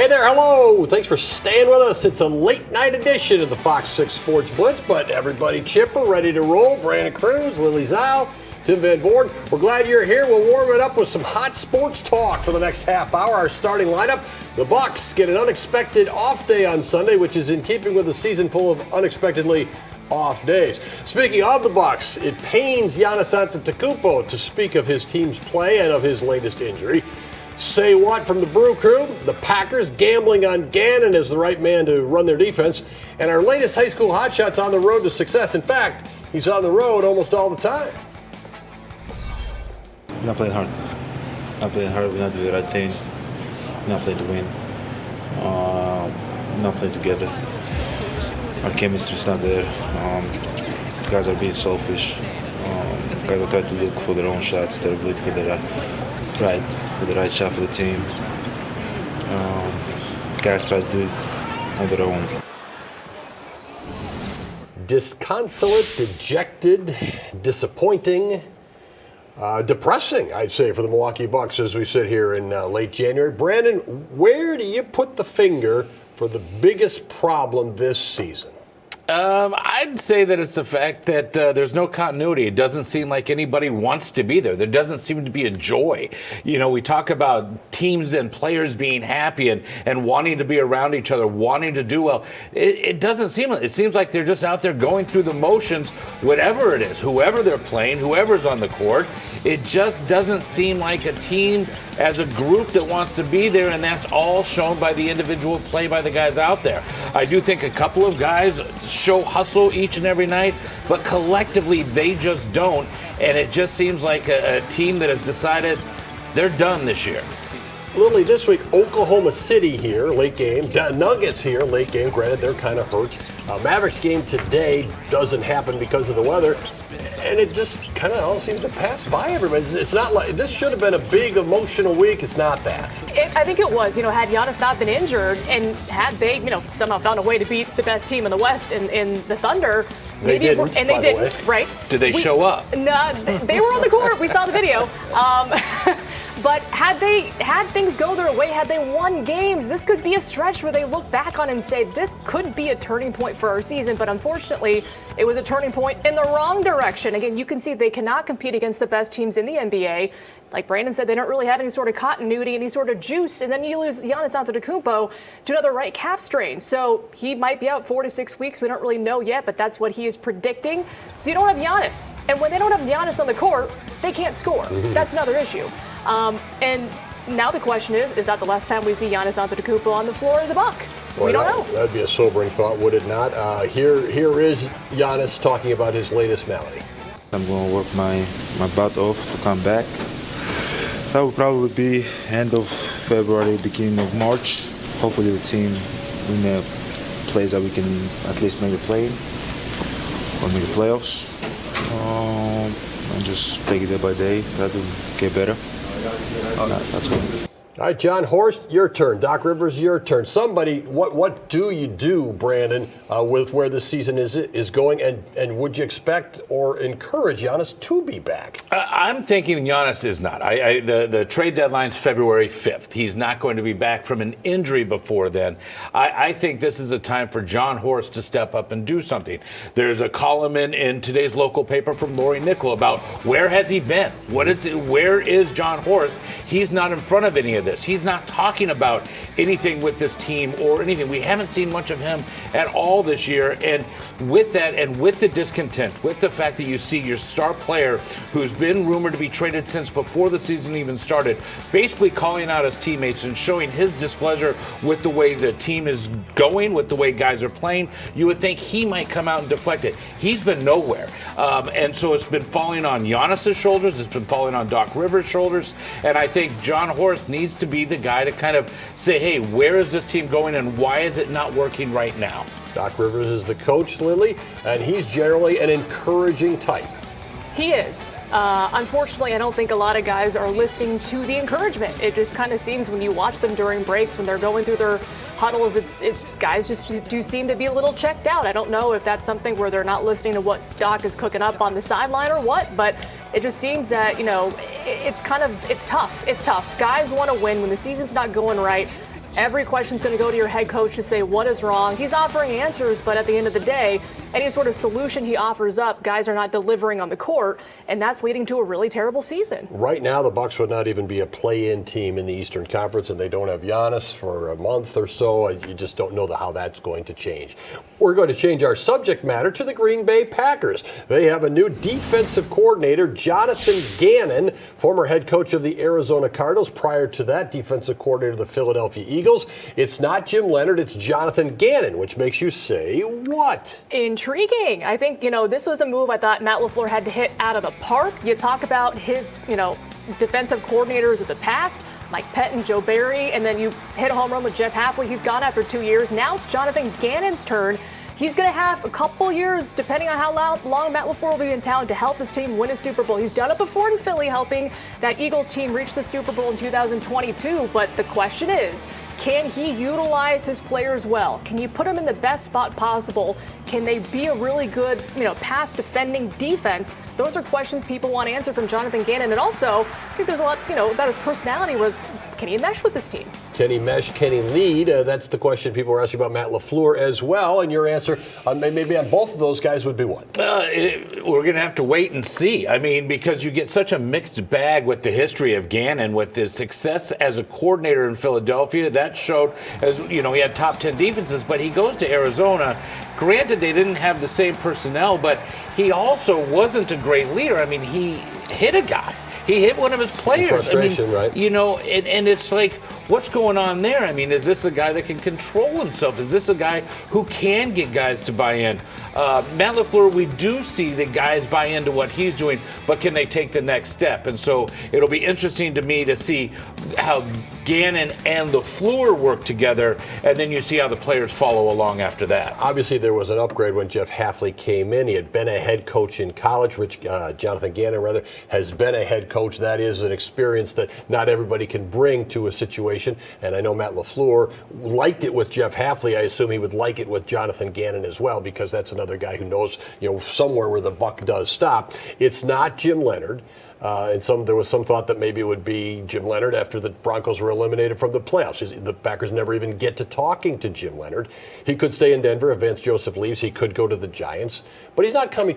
Hey there, hello. Thanks for staying with us. It's a late night edition of the FOX6 Sports Blitz, but everybody chipper, ready to roll. Brandon Cruz, Lily Zhao, Tim Van Born. We're glad you're here. We'll warm it up with some hot sports talk for the next half hour. Our starting lineup, the Bucks get an unexpected off day on Sunday, which is in keeping with a season full of unexpectedly off days. Speaking of the Bucks, it pains Giannis Antetokounmpo to speak of his team's play and of his latest injury. Say what from the Brew Crew? The Packers gambling on Gannon as the right man to run their defense. And our latest high school hotshots on the road to success. In fact, he's on the road almost all the time. We're not playing hard. Not playing hard. We're not doing the right thing. We're not playing to win. We're not playing together. Our chemistry is not there. Guys are being selfish. Guys are trying to look for their own shots instead of looking for the right shot for the team. Guys try to do it on their own. Disconsolate, dejected, disappointing, depressing, I'd say, for the Milwaukee Bucks as we sit here in late January. Brandon, where do you put the finger for the biggest problem this season? I'd say that it's the fact that there's no continuity. It doesn't seem like anybody wants to be there. There doesn't seem to be a joy. You know, we talk about teams and players being happy and wanting to be around each other, wanting to do well. It doesn't seem like, it seems like they're just out there going through the motions, whatever it is, whoever they're playing, whoever's on the court. It just doesn't seem like a team as a group that wants to be there, and that's all shown by the individual play by the guys out there. I do think a couple of guys show hustle each and every night, but collectively they just don't, and it just seems like a team that has decided they're done this year. Lily, this week, Oklahoma City here, late game. Nuggets here, late game. Granted, they're kind of hurt. Mavericks game today doesn't happen because of the weather. And it just kind of all seems to pass by everybody. It's not like this should have been a big emotional week. It's not that. I think it was. Had Giannis not been injured and had they, somehow found a way to beat the best team in the West in the Thunder. They didn't, right? Did they show up? No, they were on the court. We saw the video. But had things go their way, had they won games, this could be a stretch where they look back on and say, this could be a turning point for our season. But unfortunately, it was a turning point in the wrong direction. Again, you can see they cannot compete against the best teams in the NBA. Like Brandon said, they don't really have any sort of continuity, any sort of juice. And then you lose Giannis Antetokounmpo to another right calf strain. So he might be out 4 to 6 weeks. We don't really know yet, but that's what he is predicting. So you don't have Giannis. And when they don't have Giannis on the court, they can't score. That's another issue. And now the question is that the last time we see Giannis Antetokounmpo on the floor as a Buck? We don't know. That'd be a sobering thought, would it not? Here is Giannis talking about his latest malady. I'm going to work my butt off to come back. That will probably be end of February, beginning of March. Hopefully the team in the place that we can at least make a play or make the playoffs. And just take it day by day, try to get better. That's all. All right, John Horst, your turn. Doc Rivers, your turn. Somebody, what do you do, Brandon, with where this season is going, and would you expect or encourage Giannis to be back? I'm thinking Giannis is not. The trade deadline's February 5th. He's not going to be back from an injury before then. I think this is a time for John Horst to step up and do something. There's a column in today's local paper from Lori Nickel about where has he been? Where is John Horst? He's not in front of any of this. He's not talking about anything with this team or anything. We haven't seen much of him at all this year. And with that and with the discontent, with the fact that you see your star player who's been rumored to be traded since before the season even started, basically calling out his teammates and showing his displeasure with the way the team is going, with the way guys are playing, you would think he might come out and deflect it. He's been nowhere. And so it's been falling on Giannis's shoulders. It's been falling on Doc Rivers' shoulders. And I think John Horst needs to be the guy to kind of say, hey, where is this team going and why is it not working right now? Doc Rivers is the coach, Lily, and he's generally an encouraging type. He is. Unfortunately, I don't think a lot of guys are listening to the encouragement. It just kind of seems when you watch them during breaks, when they're going through their huddles, guys just do seem to be a little checked out. I don't know if that's something where they're not listening to what Doc is cooking up on the sideline or what, but it just seems that, it's tough. It's tough. Guys want to win when the season's not going right. Every question's going to go to your head coach to say what is wrong. He's offering answers, but at the end of the day, any sort of solution he offers up, guys are not delivering on the court, and that's leading to a really terrible season. Right now, the Bucks would not even be a play-in team in the Eastern Conference, and they don't have Giannis for a month or so. You just don't know how that's going to change. We're going to change our subject matter to the Green Bay Packers. They have a new defensive coordinator, Jonathan Gannon, former head coach of the Arizona Cardinals. Prior to that, defensive coordinator of the Philadelphia Eagles. It's not Jim Leonard, it's Jonathan Gannon, which makes you say what? Intriguing. I think, this was a move I thought Matt LaFleur had to hit out of the park. You talk about his, defensive coordinators of the past, Mike Pettin, Joe Barry, and then you hit a home run with Jeff Hafley. He's gone after 2 years. Now it's Jonathan Gannon's turn. He's going to have a couple years, depending on how long Matt LaFleur will be in town, to help his team win a Super Bowl. He's done it before in Philly, helping that Eagles team reach the Super Bowl in 2022. But the question is, can he utilize his players well? Can you put them in the best spot possible? Can they be a really good, pass defending defense? Those are questions people want to answer from Jonathan Gannon. And also, I think there's a lot, about his personality. Can he mesh with this team? Can he mesh? Can he lead? That's the question people are asking about Matt LaFleur as well. And your answer, maybe on both of those guys, would be what? We're going to have to wait and see. I mean, because you get such a mixed bag with the history of Gannon, with his success as a coordinator in Philadelphia. That showed, as he had top 10 defenses, but he goes to Arizona. Granted, they didn't have the same personnel, but he also wasn't a great leader. I mean, he hit a guy. He hit one of his players. Frustration, right? And it's like, what's going on there? I mean, is this a guy that can control himself? Is this a guy who can get guys to buy in? Matt LaFleur, we do see that guys buy into what he's doing, but can they take the next step? And so it'll be interesting to me to see how Gannon and LaFleur work together, and then you see how the players follow along after that. Obviously, there was an upgrade when Jeff Hafley came in. He had been a head coach in college, Jonathan Gannon, has been a head coach. That is an experience that not everybody can bring to a situation. And I know Matt LaFleur liked it with Jeff Hafley. I assume he would like it with Jonathan Gannon as well, because that's another guy who knows, somewhere where the buck does stop. It's not Jim Leonard. And there was some thought that maybe it would be Jim Leonard after the Broncos were eliminated from the playoffs. The Packers never even get to talking to Jim Leonard. He could stay in Denver if Vance Joseph leaves. He could go to the Giants. But he's not coming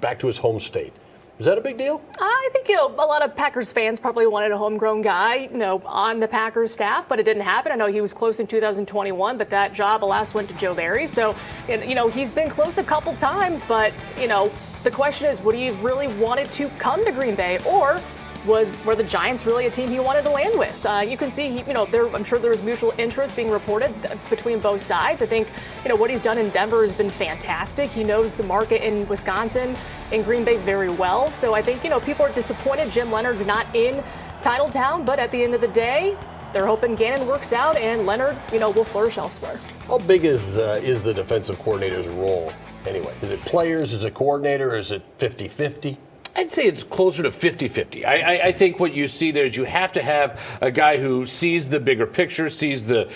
back to his home state. Is that a big deal? I think, a lot of Packers fans probably wanted a homegrown guy, on the Packers staff, but it didn't happen. I know he was close in 2021, but that job, alas, went to Joe Barry. So, he's been close a couple times, but, the question is, would he really wanted to come to Green Bay, or were the Giants really a team he wanted to land with? You can see, I'm sure there was mutual interest being reported between both sides. I think, what he's done in Denver has been fantastic. He knows the market in Wisconsin and Green Bay very well. So I think, people are disappointed Jim Leonard's not in Titletown, but at the end of the day, they're hoping Gannon works out and Leonard, will flourish elsewhere. How big is the defensive coordinator's role anyway? Is it players? Is it coordinator? Is it 50-50? I'd say it's closer to 50-50. I think what you see there is you have to have a guy who sees the bigger picture, sees the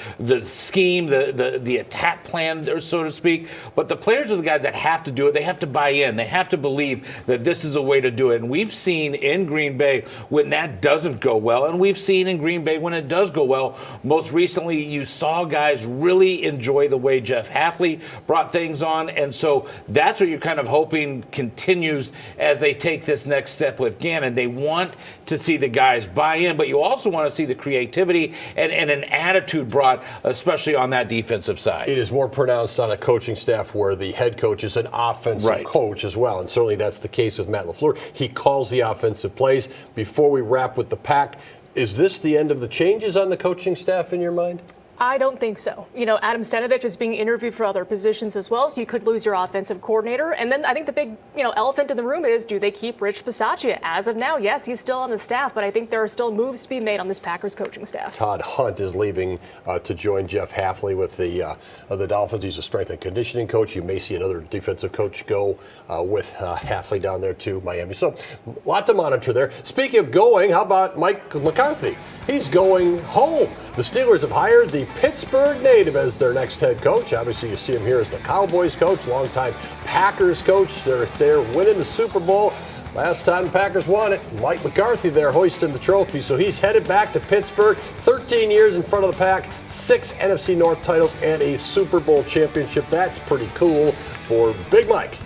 scheme, the attack plan, so to speak. But the players are the guys that have to do it. They have to buy in. They have to believe that this is a way to do it. And we've seen in Green Bay when that doesn't go well, and we've seen in Green Bay when it does go well. Most recently, you saw guys really enjoy the way Jeff Hafley brought things on. And so that's what you're kind of hoping continues as they take this next step with Gannon. They want to see the guys buy in, but you also want to see the creativity and an attitude brought, especially on that defensive side. It is more pronounced on a coaching staff where the head coach is an offensive coach as well, and certainly that's the case with Matt LaFleur. He calls the offensive plays. Before we wrap with the Pack, is this the end of the changes on the coaching staff in your mind? I don't think so. Adam Stenavich is being interviewed for other positions as well, so you could lose your offensive coordinator. And then I think the big, elephant in the room is, do they keep Rich Bisaccia? As of now, yes, he's still on the staff, but I think there are still moves to be made on this Packers coaching staff. Todd Hunt is leaving to join Jeff Hafley with the Dolphins. He's a strength and conditioning coach. You may see another defensive coach go with Hafley down there to Miami. So a lot to monitor there. Speaking of going, how about Mike McCarthy? He's going home. The Steelers have hired the Pittsburgh native as their next head coach. Obviously, you see him here as the Cowboys coach, longtime Packers coach. They're winning the Super Bowl. Last time the Packers won it, Mike McCarthy there hoisting the trophy, so he's headed back to Pittsburgh. 13 years in front of the pack, 6 NFC North titles, and a Super Bowl championship. That's pretty cool for Big Mike.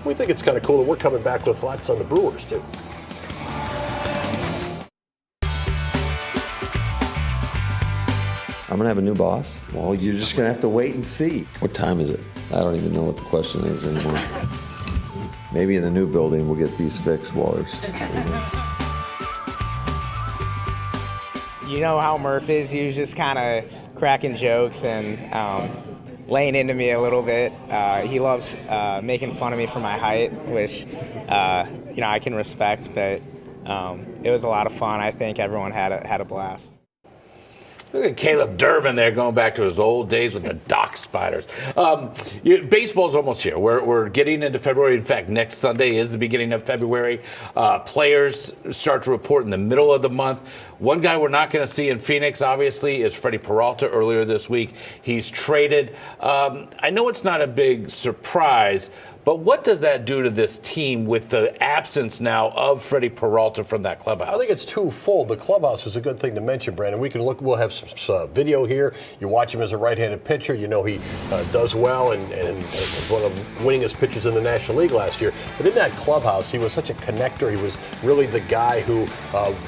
We think it's kind of cool that we're coming back with lots on the Brewers, too. I'm going to have a new boss? Well, you're just going to have to wait and see. What time is it? I don't even know what the question is anymore. Maybe in the new building we'll get these fixed, Wallers. You know how Murph is. He was just kind of cracking jokes and laying into me a little bit. He loves making fun of me for my height, which, I can respect, but it was a lot of fun. I think everyone had a blast. Look at Caleb Durbin there, going back to his old days with the Dock Spiders. Baseball's almost here. We're getting into February. In fact, next Sunday is the beginning of February. Players start to report in the middle of the month. One guy we're not going to see in Phoenix, obviously, is Freddie Peralta. Earlier this week, he's traded. I know it's not a big surprise, but what does that do to this team with the absence now of Freddie Peralta from that clubhouse? I think it's twofold. The clubhouse is a good thing to mention, Brandon. We can look. We'll have some video here. You watch him as a right-handed pitcher. You know he does well and was one of the winningest pitchers in the National League last year. But in that clubhouse, he was such a connector. He was really the guy who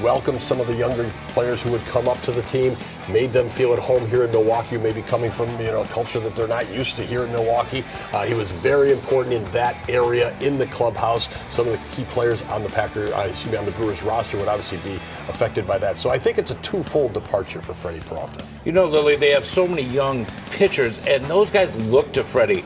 welcomed some of the younger players who would come up to the team, made them feel at home here in Milwaukee, maybe coming from a culture that they're not used to here in Milwaukee. He was very important in that area in the clubhouse. Some of the key players on the on the Brewers roster would obviously be affected by that. So I think it's a twofold departure for Freddie Peralta. Lily, they have so many young pitchers, and those guys look to Freddie.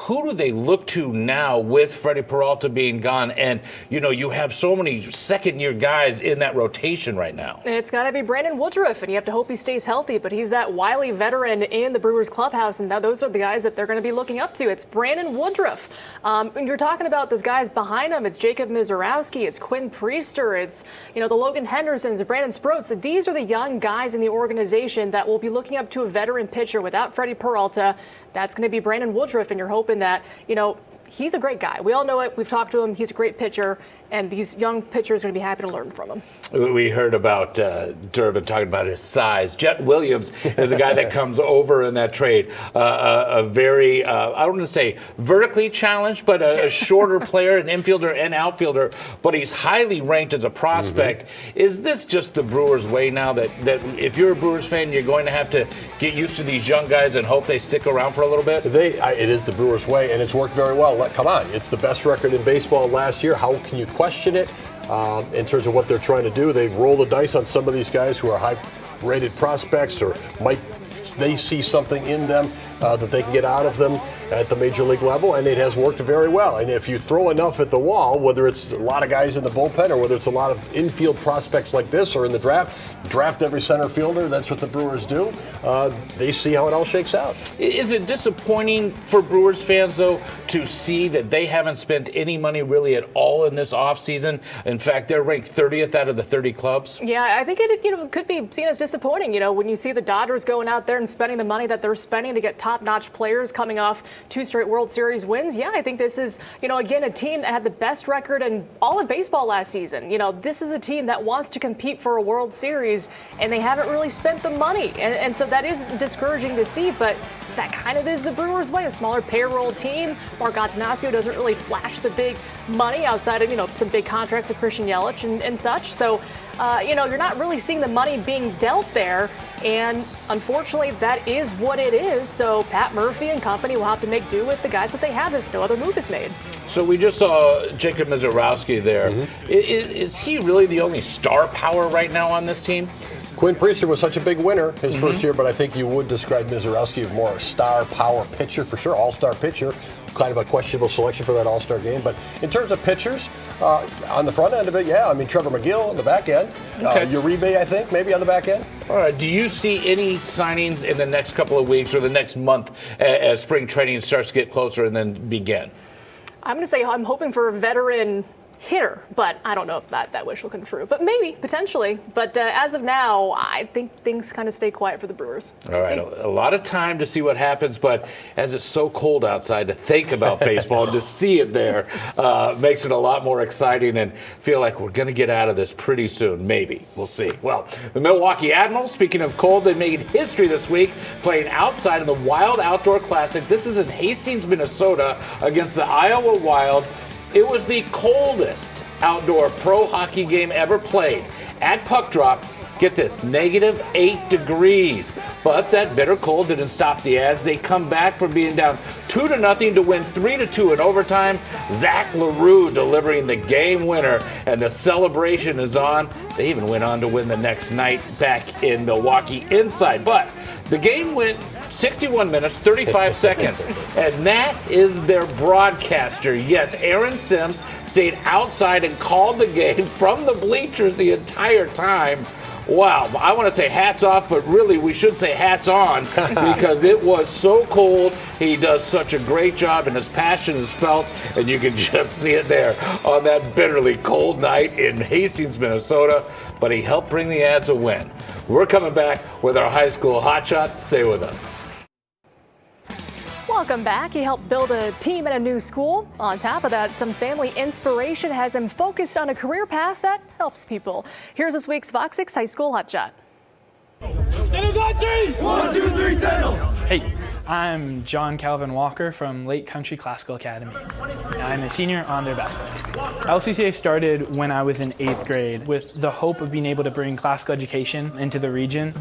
Who do they look to now with Freddie Peralta being gone? And, you have so many second-year guys in that rotation right now. It's got to be Brandon Woodruff, and you have to hope he stays healthy. But he's that wily veteran in the Brewers clubhouse, and now those are the guys that they're going to be looking up to. It's Brandon Woodruff. And you're talking about those guys behind him. It's Jacob Mizorowski. It's Quinn Priester. It's, the Logan Hendersons and Brandon Sproats. These are the young guys in the organization that will be looking up to a veteran pitcher without Freddie Peralta. That's going to be Brandon Woodruff, and you're hoping that, he's a great guy. We all know it. We've talked to him. He's a great pitcher, and these young pitchers are going to be happy to learn from him. We heard about Durbin talking about his size. Jet Williams is a guy that comes over in that trade. A very, I don't want to say vertically challenged, but a shorter player, an infielder and outfielder, but he's highly ranked as a prospect. Mm-hmm. Is this just the Brewers' way now that if you're a Brewers fan, you're going to have to get used to these young guys and hope they stick around for a little bit? It is the Brewers' way, and it's worked very well. Come on, it's the best record in baseball last year. How can you question it in terms of what they're trying to do? They roll the dice on some of these guys who are high-rated prospects, or they see something in them that they can get out of them at the major league level, and it has worked very well. And if you throw enough at the wall, whether it's a lot of guys in the bullpen or whether it's a lot of infield prospects like this or in the draft every center fielder, that's what the Brewers do. They see how it all shakes out. Is it disappointing for Brewers fans, though, to see that they haven't spent any money really at all in this offseason? In fact, they're ranked 30th out of the 30 clubs. Yeah, I think it could be seen as disappointing, when you see the Dodgers going out there and spending the money that they're spending to get top-notch players coming off 2 straight World Series wins. Yeah, I think this is, again, a team that had the best record in all of baseball last season. This is a team that wants to compete for a World Series, and they haven't really spent the money. And so that is discouraging to see, but that kind of is the Brewers' way. A smaller payroll team. Mark Attanasio doesn't really flash the big money outside of, some big contracts of Christian Yelich and such. So, you're not really seeing the money being dealt there. And unfortunately, that is what it is. So Pat Murphy and company will have to make do with the guys that they have if no other move is made. So we just saw Jacob Mizorowski there. Mm-hmm. Is he really the only star power right now on this team? Quinn Priester was such a big winner his first year, but I think you would describe Mizorowski as more a star power pitcher for sure, all-star pitcher. Kind of a questionable selection for that all-star game. But in terms of pitchers, on the front end of it, Trevor McGill on the back end. Okay. Uribe, I think, maybe on the back end. All right. Do you see any signings in the next couple of weeks or the next month as spring training starts to get closer and then begin? I'm going to say I'm hoping for a veteran hitter, but I don't know if that wish will come true. But maybe, potentially. But as of now, I think things kind of stay quiet for the Brewers. All right, a lot of time to see what happens, but as it's so cold outside, to think about baseball and to see it there makes it a lot more exciting and feel like we're going to get out of this pretty soon. Maybe. We'll see. Well, the Milwaukee Admirals, speaking of cold, they made history this week playing outside in the Wild Outdoor Classic. This is in Hastings, Minnesota, against the Iowa Wild. It was the coldest outdoor pro hockey game ever played. At puck drop, get this, -8 degrees. But that bitter cold didn't stop the Ads. They come back from being down 2-0 to win 3-2 in overtime. Zach LaRue delivering the game winner, and the celebration is on. They even went on to win the next night back in Milwaukee inside. But the game went 61 minutes, 35 seconds. And that is their broadcaster. Yes, Aaron Sims stayed outside and called the game from the bleachers the entire time. Wow, I want to say hats off, but really we should say hats on because it was so cold. He does such a great job, and his passion is felt, and you can just see it there on that bitterly cold night in Hastings, Minnesota. But he helped bring the Ads a win. We're coming back with our high school hotshot. Stay with us. Welcome back. He helped build a team at a new school. On top of that, some family inspiration has him focused on a career path that helps people. Here's this week's Fox 6 High School Hotshot. One, two, three, settle. Hey, I'm John Calvin Walker from Lake Country Classical Academy. I'm a senior on their basketball team. LCCA started when I was in 8th grade with the hope of being able to bring classical education into the region.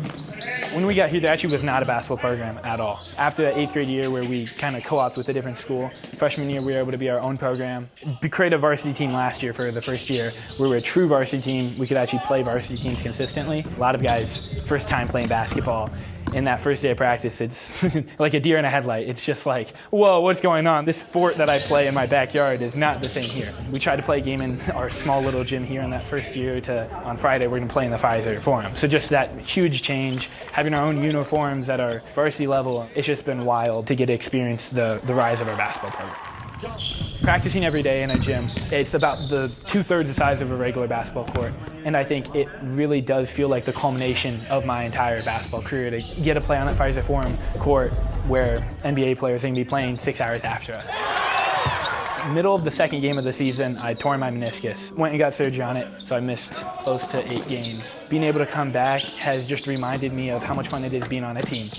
When we got here, there actually was not a basketball program at all. After that 8th grade year where we kind of co-opted with a different school, freshman year we were able to be our own program. We created a varsity team last year for the first year. We were a true varsity team. We could actually play varsity teams consistently. A lot of guys, first time playing basketball. In that first day of practice, it's like a deer in a headlight. It's just like, whoa, what's going on? This sport that I play in my backyard is not the same here. We tried to play a game in our small little gym here in that first year on Friday, we're gonna play in the Pfizer Forum. So just that huge change, having our own uniforms at our varsity level, it's just been wild to get to experience the rise of our basketball program. Practicing every day in a gym, it's about the 2/3 the size of a regular basketball court. And I think it really does feel like the culmination of my entire basketball career to get to play on that Pfizer Forum court where NBA players are going to be playing 6 hours after us. Middle of the second game of the season, I tore my meniscus. Went and got surgery on it, so I missed close to 8 games. Being able to come back has just reminded me of how much fun it is being on a team.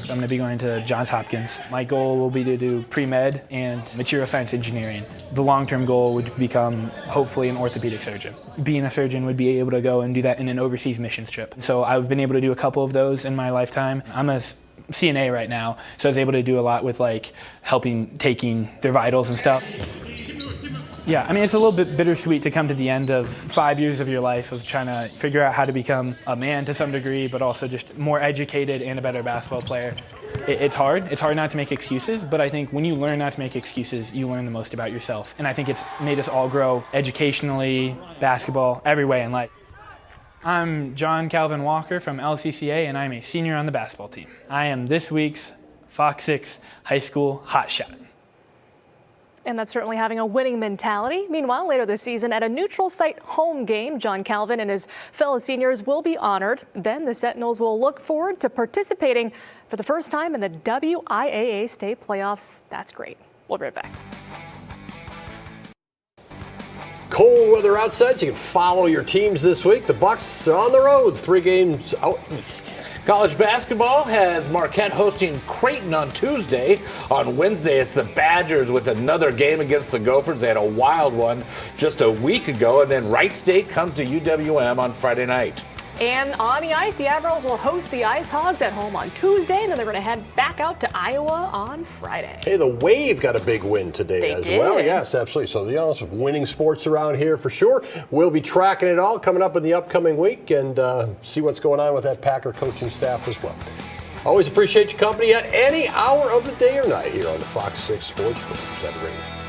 I'm going to be going to Johns Hopkins. My goal will be to do pre-med and material science engineering. The long-term goal would become, hopefully, an orthopedic surgeon. Being a surgeon would be able to go and do that in an overseas missions trip. So I've been able to do a couple of those in my lifetime. I'm a CNA right now, so I was able to do a lot with like helping taking their vitals and stuff. Yeah, I mean, it's a little bit bittersweet to come to the end of 5 years of your life of trying to figure out how to become a man to some degree, but also just more educated and a better basketball player. It's hard. It's hard not to make excuses, but I think when you learn not to make excuses, you learn the most about yourself. And I think it's made us all grow educationally, basketball, every way in life. I'm John Calvin Walker from LCCA, and I'm a senior on the basketball team. I am this week's Fox 6 High School Hotshot. And that's certainly having a winning mentality. Meanwhile, later this season at a neutral site home game, John Calvin and his fellow seniors will be honored. Then the Sentinels will look forward to participating for the first time in the WIAA state playoffs. That's great. We'll be right back. Cold weather outside, so you can follow your teams this week. The Bucks are on the road, 3 games out east. College basketball has Marquette hosting Creighton on Tuesday. On Wednesday, it's the Badgers with another game against the Gophers. They had a wild one just a week ago. And then Wright State comes to UWM on Friday night. And on the ice, the Admirals will host the Ice Hogs at home on Tuesday, and then they're going to head back out to Iowa on Friday. Hey, the Wave got a big win today as well. Yes, absolutely. So, some winning sports around here for sure. We'll be tracking it all coming up in the upcoming week and see what's going on with that Packer coaching staff as well. Always appreciate your company at any hour of the day or night here on the Fox 6 Sports Blitz.